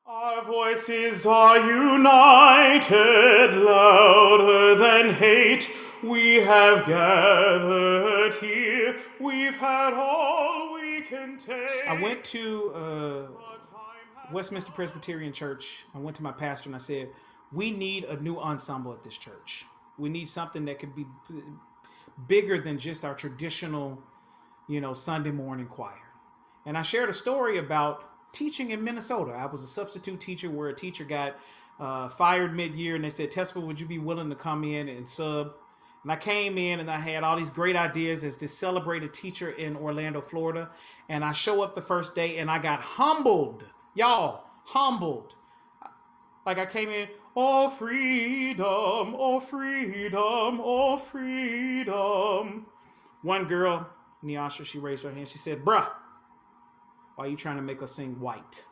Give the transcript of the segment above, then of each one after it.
Our voices are united, louder than hate. We have gathered here. We've had all we can take. I went to Westminster Presbyterian Church. I went to my pastor and I said, we need a new ensemble at this church. We need something that could be bigger than just our traditional, Sunday morning choir. And I shared a story about teaching in Minnesota. I was a substitute teacher where a teacher got fired mid-year, and they said, Tesfa, would you be willing to come in and sub? And I came in and I had all these great ideas as this celebrated teacher in Orlando, Florida. And I show up the first day and I got humbled. Y'all, humbled. Like I came in, oh freedom, oh freedom, oh freedom. One girl, Nyasha, she raised her hand. She said, bruh, why are you trying to make us sing white?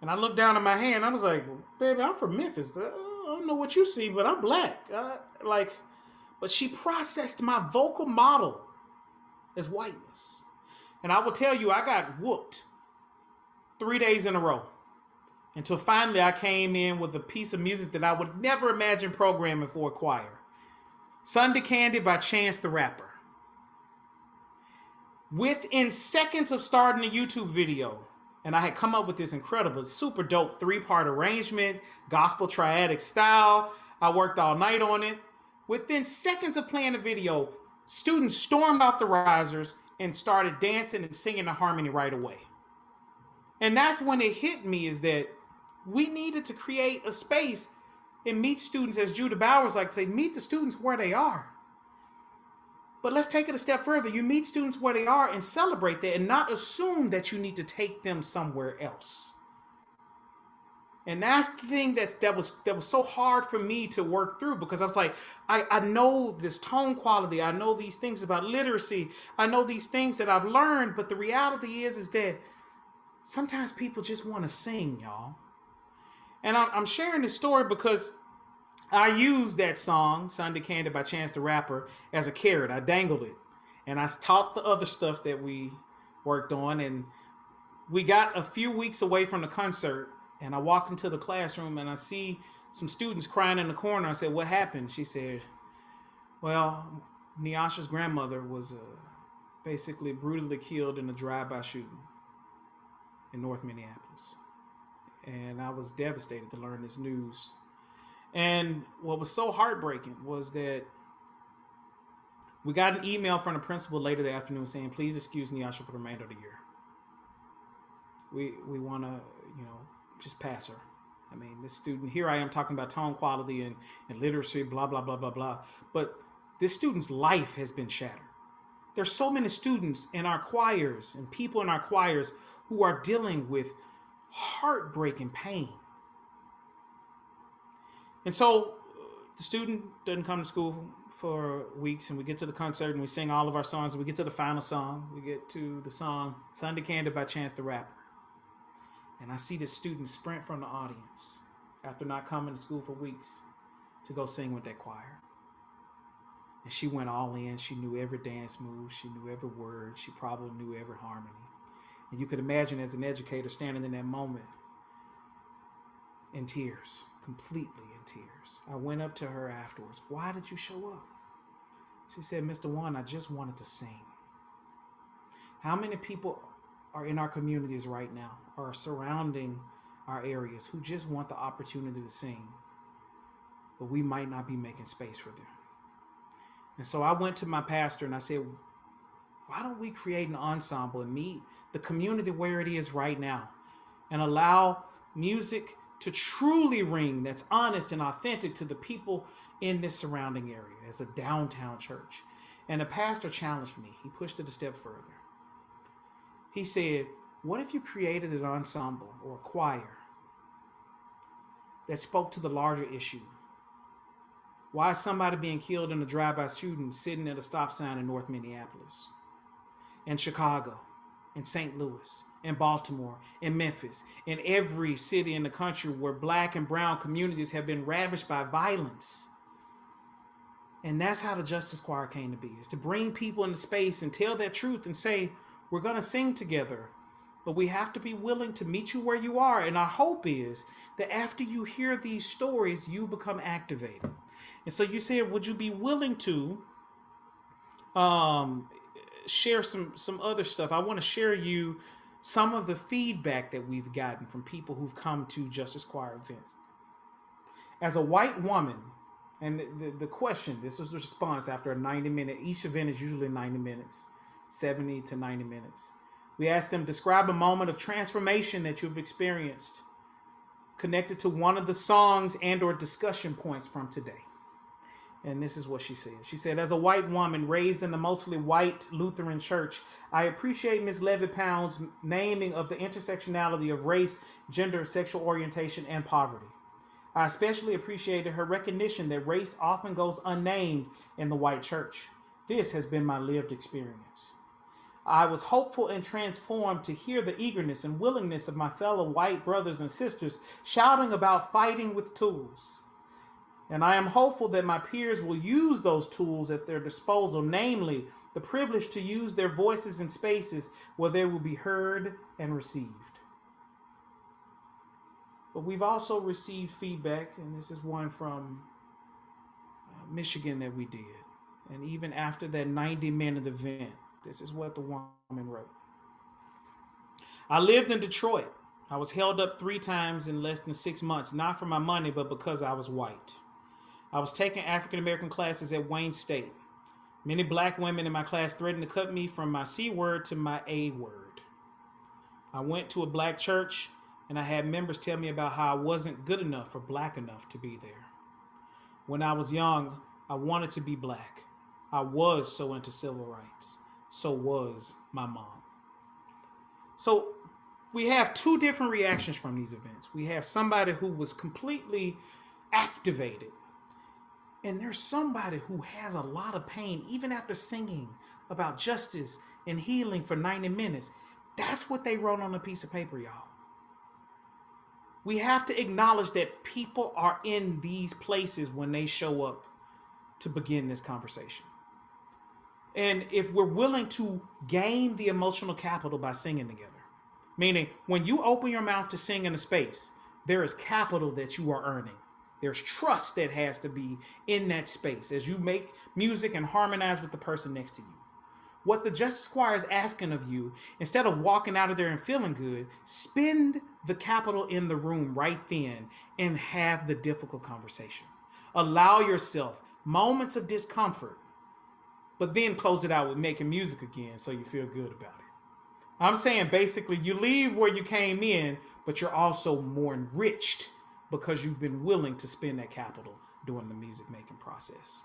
And I looked down at my hand. I was like, baby, I'm from Memphis. I don't know what you see, but I'm black. But she processed my vocal model as whiteness. And I will tell you, I got whooped 3 days in a row until finally I came in with a piece of music that I would never imagine programming for a choir. Sunday Candy by Chance the Rapper. Within seconds of starting the YouTube video, and I had come up with this incredible, super dope 3-part arrangement, gospel triadic style. I worked all night on it. Within seconds of playing the video, students stormed off the risers and started dancing and singing the harmony right away. And that's when it hit me, is that we needed to create a space and meet students, as Judah Bowers like to say, meet the students where they are. But let's take it a step further. You meet students where they are and celebrate that, and not assume that you need to take them somewhere else. And that's the thing that was so hard for me to work through, because I was like, I know this tone quality. I know these things about literacy. I know these things that I've learned. But the reality is that sometimes people just want to sing, y'all. And I'm sharing this story because I used that song, Sunday Candy by Chance the Rapper, as a carrot. I dangled it. And I taught the other stuff that we worked on. And we got a few weeks away from the concert. And I walk into the classroom and I see some students crying in the corner. I said, what happened? She said, well, Nyasha's grandmother was basically brutally killed in a drive-by shooting in North Minneapolis. And I was devastated to learn this news. And what was so heartbreaking was that we got an email from the principal later that afternoon saying, please excuse Nyasha for the remainder of the year. We want to, just pass her. I mean, this student, here I am talking about tone quality and literacy, blah, blah, blah, blah, blah. But this student's life has been shattered. There's so many students in our choirs and people in our choirs who are dealing with heartbreaking pain. And so the student doesn't come to school for weeks, and we get to the concert and we sing all of our songs, and we get to the final song. We get to the song Sunday Candy by Chance the Rapper. And I see this student sprint from the audience after not coming to school for weeks to go sing with that choir. And she went all in. She knew every dance move. She knew every word. She probably knew every harmony. And you could imagine, as an educator, standing in that moment in tears, completely in tears. I went up to her afterwards. Why did you show up? She said, Mr. One, I just wanted to sing. How many people are in our communities right now, or surrounding our areas, who just want the opportunity to sing, but we might not be making space for them? And so I went to my pastor and I said, why don't we create an ensemble and meet the community where it is right now, and allow music to truly ring that's honest and authentic to the people in this surrounding area as a downtown church? And the pastor challenged me. He pushed it a step further. He said, what if you created an ensemble or a choir that spoke to the larger issue? Why is somebody being killed in a drive-by shooting sitting at a stop sign in North Minneapolis, in Chicago, in St. Louis, in Baltimore, in Memphis, in every city in the country where black and brown communities have been ravished by violence? And that's how the Justice Choir came to be, is to bring people into space and tell that truth and say, we're going to sing together, But we have to be willing to meet you where you are. And our hope is that after you hear these stories, you become activated. And so you said, would you be willing to um, share some other stuff? I want to share you some of the feedback that we've gotten from people who've come to Justice Choir events. As a white woman, and the question, this is the response after a 90-minute, each event is usually 90 minutes, 70 to 90 minutes. We asked them, describe a moment of transformation that you've experienced connected to one of the songs and or discussion points from today. And this is what she said. She said, as a white woman raised in a mostly white Lutheran church, I appreciate Ms. Levy-Pound's naming of the intersectionality of race, gender, sexual orientation, and poverty. I especially appreciated her recognition that race often goes unnamed in the white church. This has been my lived experience. I was hopeful and transformed to hear the eagerness and willingness of my fellow white brothers and sisters shouting about fighting with tools. And I am hopeful that my peers will use those tools at their disposal, namely the privilege to use their voices in spaces where they will be heard and received. But we've also received feedback, and this is one from Michigan that we did. And even after that 90-minute event, this is what the woman wrote. I lived in Detroit. I was held up 3 times in less than 6 months, not for my money, but because I was white. I was taking African-American classes at Wayne State. Many black women in my class threatened to cut me from my C word to my A word. I went to a black church, and I had members tell me about how I wasn't good enough or black enough to be there. When I was young, I wanted to be black. I was so into civil rights. So was my mom. So we have 2 different reactions from these events. We have somebody who was completely activated. And there's somebody who has a lot of pain, even after singing about justice and healing for 90 minutes. That's what they wrote on a piece of paper, y'all. We have to acknowledge that people are in these places when they show up to begin this conversation. And if we're willing to gain the emotional capital by singing together, meaning when you open your mouth to sing in a space, there is capital that you are earning. There's trust that has to be in that space as you make music and harmonize with the person next to you. What the Justice Choir is asking of you, instead of walking out of there and feeling good, spend the capital in the room right then and have the difficult conversation. Allow yourself moments of discomfort, but then close it out with making music again so you feel good about it. I'm saying basically you leave where you came in, but you're also more enriched because you've been willing to spend that capital during the music making process.